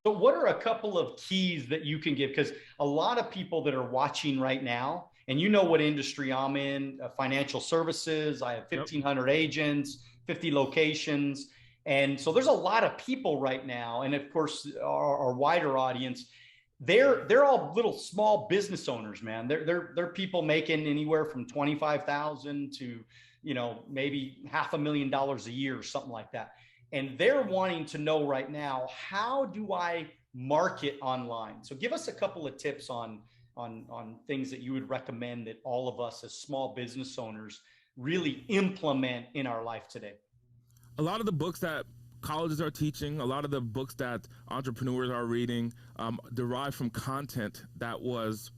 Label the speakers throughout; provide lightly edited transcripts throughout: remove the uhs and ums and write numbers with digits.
Speaker 1: So what are a couple of keys that you can give? Because a lot of people that are watching right now, and you know what industry I'm in, financial services, I have
Speaker 2: Yep.
Speaker 1: 1,500 agents, 50 locations. And so there's a lot of people right now. And of course, our wider audience, they're all little small business owners, man. They're people making anywhere from 25,000 to, maybe $500,000 a year or something like that. And they're wanting to know right now, how do I market online? So give us a couple of tips on things that you would recommend that all of us as small business owners really implement in our life today.
Speaker 2: A lot of the books that colleges are teaching, a lot of the books that entrepreneurs are reading, derive from content that was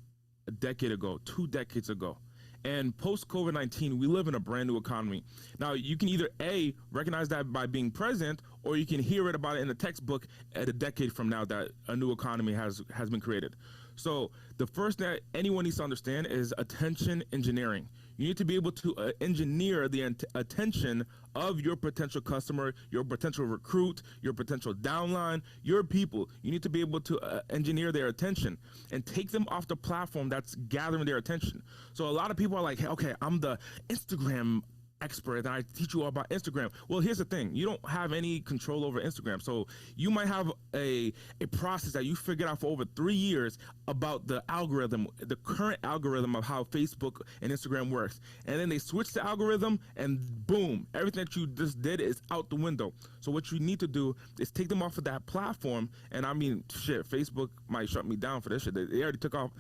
Speaker 2: a decade ago, 2 decades ago. And post COVID-19, we live in a brand new economy. Now, you can either A, recognize that by being present, or you can hear it about it in a textbook at a decade from now that a new economy has been created. So the first that anyone needs to understand is attention engineering. You need to be able to engineer the attention of your potential customer, your potential recruit, your potential downline, your people. You need to be able to engineer their attention and take them off the platform that's gathering their attention. So a lot of people are like, hey, okay, I'm the Instagram expert and I teach you all about Instagram. Well, here's the thing. You don't have any control over Instagram. So you might have a process that you figured out for over 3 years about the algorithm, the current algorithm of how Facebook and Instagram works. And then they switch the algorithm and boom, everything that you just did is out the window. So what you need to do is take them off of that platform. And I mean, shit, Facebook might shut me down for this shit. They already took off.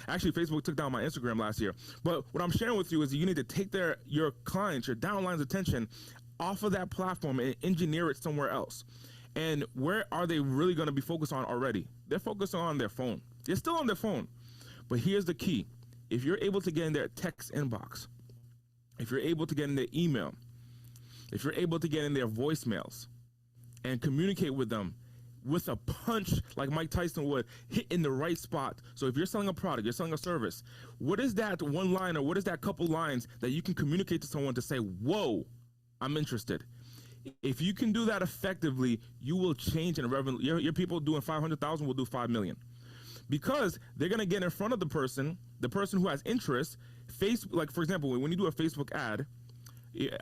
Speaker 2: Actually, Facebook took down my Instagram last year. But what I'm sharing with you is you need to take your clients, your downline's attention off of that platform and engineer it somewhere else. And where are they really going to be focused on already? They're focused on their phone. They're still on their phone. But here's the key. If you're able to get in their text inbox, if you're able to get in their email, if you're able to get in their voicemails and communicate with them with a punch like Mike Tyson would, hit in the right spot. So if you're selling a product, you're selling a service, what is that one line or what is that couple lines that you can communicate to someone to say, whoa, I'm interested? If you can do that effectively, you will change in revenue. Your people doing 500,000 will do 5 million. Because they're gonna get in front of the person who has interest. Like for example, when you do a Facebook ad,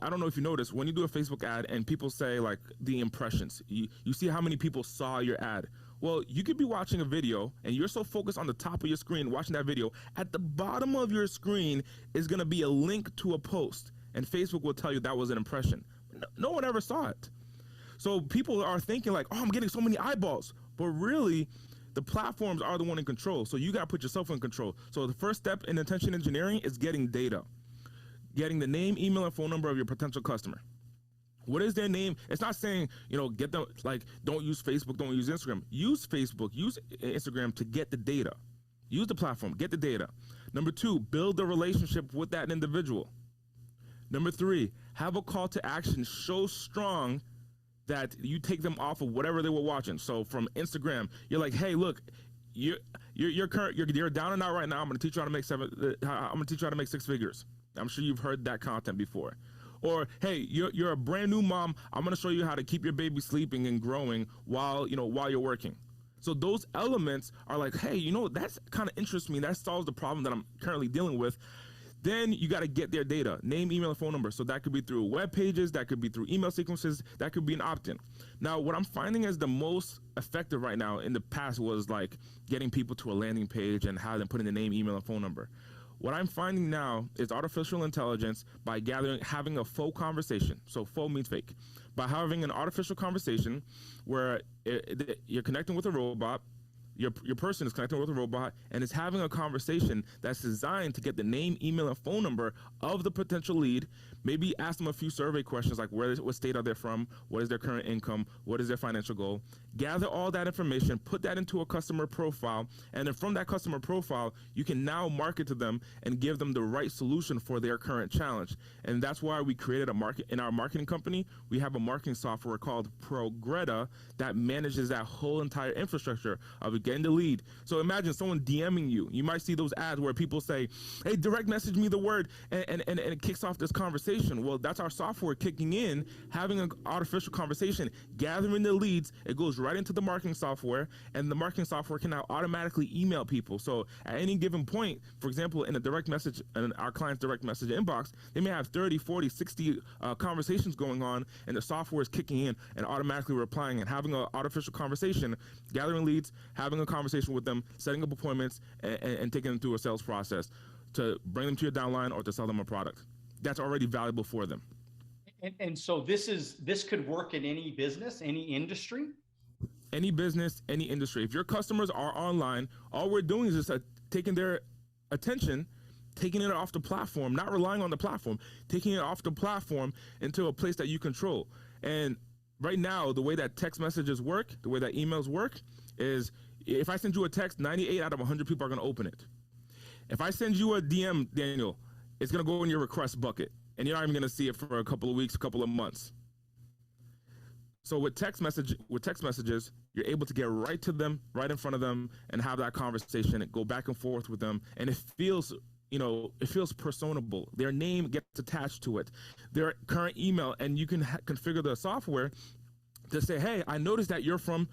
Speaker 2: I don't know if you noticed, when you do a Facebook ad and people say like the impressions, you see how many people saw your ad. Well, you could be watching a video and you're so focused on the top of your screen watching that video. At the bottom of your screen is going to be a link to a post, and Facebook will tell you that was an impression. No one ever saw it. So people are thinking like, oh, I'm getting so many eyeballs. But really, the platforms are the one in control. So you got to put yourself in control. So the first step in attention engineering is getting data. Getting the name, email, and phone number of your potential customer. What is their name? It's not saying, get them, like, don't use Facebook, don't use Instagram. Use Facebook, use Instagram to get the data. Use the platform, get the data. Number 2, build a relationship with that individual. Number 3, have a call to action so strong that you take them off of whatever they were watching. So from Instagram, you're like, hey, look, you're down and out right now. I'm gonna teach you how to make 6 figures. I'm sure you've heard that content before. Or, hey, you're a brand new mom. I'm going to show you how to keep your baby sleeping and growing while you're working. So those elements are like, hey, that's kind of interests me. That solves the problem that I'm currently dealing with. Then you got to get their data, name, email, and phone number. So that could be through web pages, that could be through email sequences, that could be an opt-in. Now, what I'm finding is the most effective right now in the past was like getting people to a landing page and having them put in the name, email, and phone number. What I'm finding now is artificial intelligence by having a faux conversation. So faux means fake. By having an artificial conversation where you're connecting with a robot, your person is connecting with a robot and is having a conversation that's designed to get the name, email, and phone number of the potential lead. Maybe ask them a few survey questions like what state are they from, what is their current income, what is their financial goal. Gather all that information, put that into a customer profile, and then from that customer profile, you can now market to them and give them the right solution for their current challenge. And that's why we created in our marketing company, we have a marketing software called Progretta that manages that whole entire infrastructure of getting the lead. So imagine someone DMing you. You might see those ads where people say, hey, direct message me the word, and it kicks off this conversation. Well, that's our software kicking in, having an artificial conversation, gathering the leads. It goes right into the marketing software, and the marketing software can now automatically email people. So at any given point, for example, in a direct message, in our client's direct message inbox, they may have 30, 40, 60 conversations going on, and the software is kicking in and automatically replying and having an artificial conversation, gathering leads, having a conversation with them, setting up appointments, and taking them through a sales process to bring them to your downline or to sell them a product. That's already valuable for them.
Speaker 1: And so this could work in any business, any industry?
Speaker 2: Any business, any industry. If your customers are online, all we're doing is just taking their attention, taking it off the platform, not relying on the platform, taking it off the platform into a place that you control. And right now, the way that text messages work, the way that emails work, is if I send you a text, 98 out of 100 people are going to open it. If I send you a DM, Daniel, it's going to go in your request bucket, and you're not even going to see it for a couple of weeks, a couple of months. So with text messages, you're able to get right to them, right in front of them, and have that conversation and go back and forth with them. And it feels, it feels personable. Their name gets attached to it, their current email, and you can configure the software to say, hey, I noticed that you're from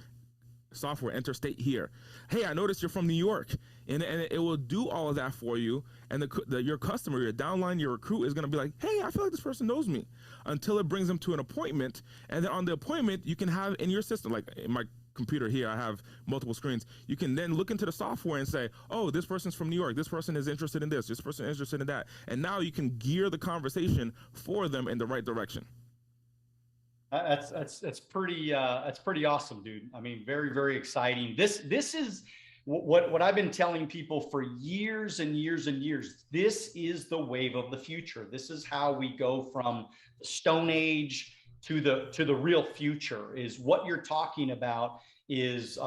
Speaker 2: software, enter state here. Hey, I noticed you're from New York. And it will do all of that for you. And your customer, your downline, your recruit is going to be like, hey, I feel like this person knows me, until it brings them to an appointment. And then on the appointment, you can have in your system, like in my computer here, I have multiple screens. You can then look into the software and say, oh, this person's from New York. This person is interested in this. This person is interested in that. And now you can gear the conversation for them in the right direction.
Speaker 1: That's pretty awesome, dude. I mean, very, very exciting. This is what I've been telling people for years and years and years. This is the wave of the future. This is how we go from the Stone Age to the real future. Is what you're talking about is,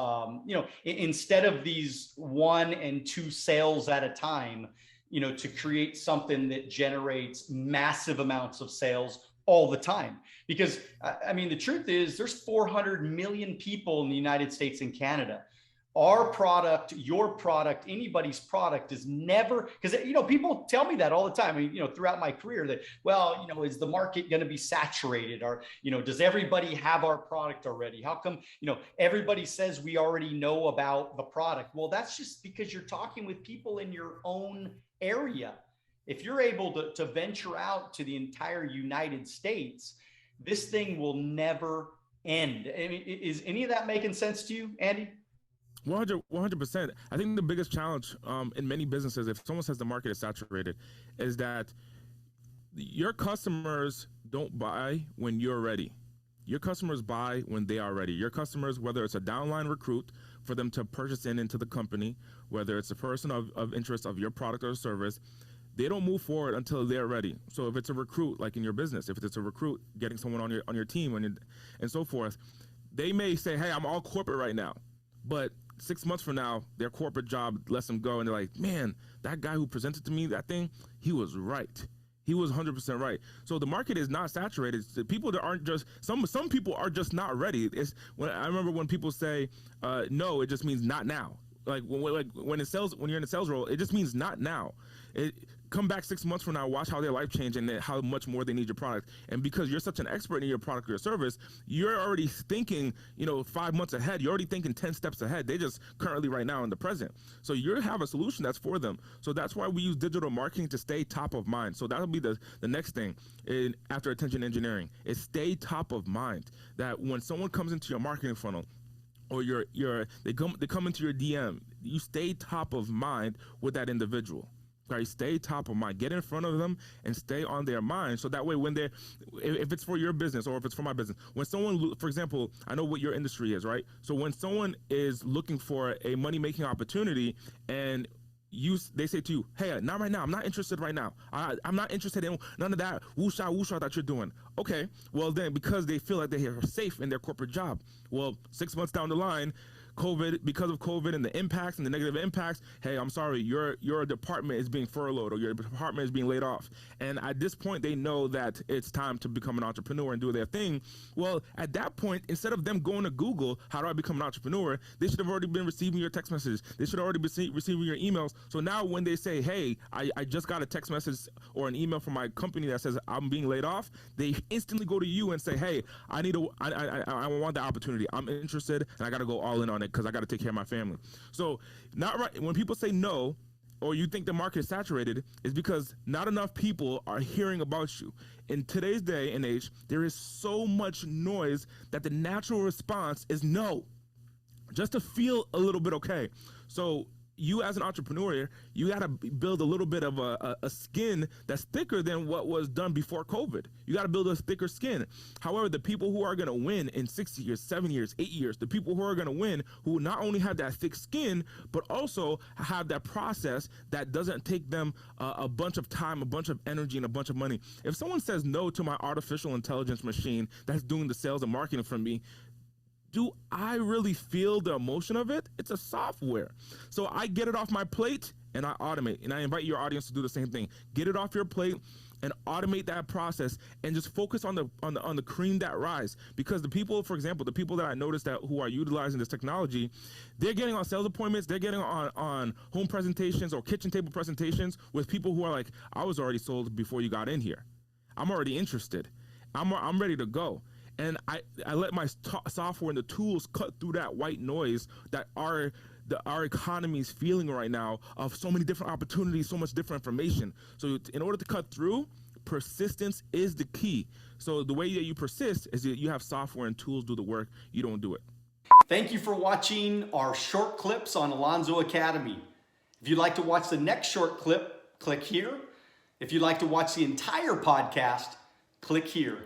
Speaker 1: instead of these 1 and 2 sales at a time, to create something that generates massive amounts of sales all the time. Because I mean, the truth is there's 400 million people in the United States and Canada. Our product, your product, anybody's product is never, because, people tell me that all the time, I mean, throughout my career that, well, is the market going to be saturated, or, does everybody have our product already? How come, everybody says we already know about the product? Well, that's just because you're talking with people in your own area. If you're able to venture out to the entire United States, this thing will never end. I mean, is any of that making sense to you, Andy?
Speaker 2: 100%. I think the biggest challenge in many businesses, if someone says the market is saturated, is that your customers don't buy when you're ready. Your customers buy when they are ready. Your customers, whether it's a downline recruit for them to purchase into the company, whether it's a person of interest of your product or service, they don't move forward until they're ready. So if it's a recruit, like in your business, if it's a recruit getting someone on your team and so forth, they may say, hey, I'm all corporate right now. But 6 months from now, their corporate job lets them go, and they're like, man, that guy who presented to me that thing, he was right. He was 100% right. So the market is not saturated. The people that aren't just, some people are just not ready. I remember when people say, no, it just means not now. Like when you're in a sales role, it just means not now. Come back 6 months from now, watch how their life changed and how much more they need your product. And because you're such an expert in your product or your service, you're already thinking, 5 months ahead. You're already thinking 10 steps ahead. They just currently right now in the present. So you have a solution that's for them. So that's why we use digital marketing to stay top of mind. So that'll be the next thing after attention engineering is stay top of mind. That when someone comes into your marketing funnel, or they come into your DM, you stay top of mind with that individual. Right? Stay top of mind. Get in front of them and stay on their mind. So that way, if it's for your business or if it's for my business, when someone, for example, I know what your industry is, right? So when someone is looking for a money-making opportunity and they say to you, hey, not right now. I'm not interested right now. I'm not interested in none of that woosha that you're doing. Okay, well then, because they feel like they are safe in their corporate job. Well, 6 months down the line, because of COVID and the impacts and the negative impacts, hey, I'm sorry, your department is being furloughed or your department is being laid off. And at this point, they know that it's time to become an entrepreneur and do their thing. Well, at that point, instead of them going to Google, how do I become an entrepreneur? They should have already been receiving your text messages. They should already be receiving your emails. So now when they say, hey, I just got a text message or an email from my company that says I'm being laid off, they instantly go to you and say, hey, I want the opportunity. I'm interested and I got to go all in on it because I got to take care of my family. So not right when people say no, or you think the market is saturated, is because not enough people are hearing about you. In today's day and age, there is so much noise that the natural response is no, just to feel a little bit okay. So you as an entrepreneur, you got to build a little bit of a skin that's thicker than what was done before COVID. You got to build a thicker skin. However, the people who are going to win in 6 years, 7 years, 8 years, the people who are going to win, who not only have that thick skin, but also have that process that doesn't take them a bunch of time, a bunch of energy, and a bunch of money. If someone says no to my artificial intelligence machine that's doing the sales and marketing for me, do I really feel the emotion of it? It's a software. So I get it off my plate and I automate. And I invite your audience to do the same thing. Get it off your plate and automate that process and just focus on the cream that rise. Because the people, for example, the people that I noticed that who are utilizing this technology, they're getting on sales appointments, they're getting on home presentations or kitchen table presentations with people who are like, I was already sold before you got in here. I'm already interested. I'm ready to go. And I let my software and the tools cut through that white noise that our economy is feeling right now of so many different opportunities, so much different information. So in order to cut through, persistence is the key. So the way that you persist is that you have software and tools do the work. You don't do it.
Speaker 1: Thank you for watching our short clips on Alonzo Academy. If you'd like to watch the next short clip, click here. If you'd like to watch the entire podcast, click here.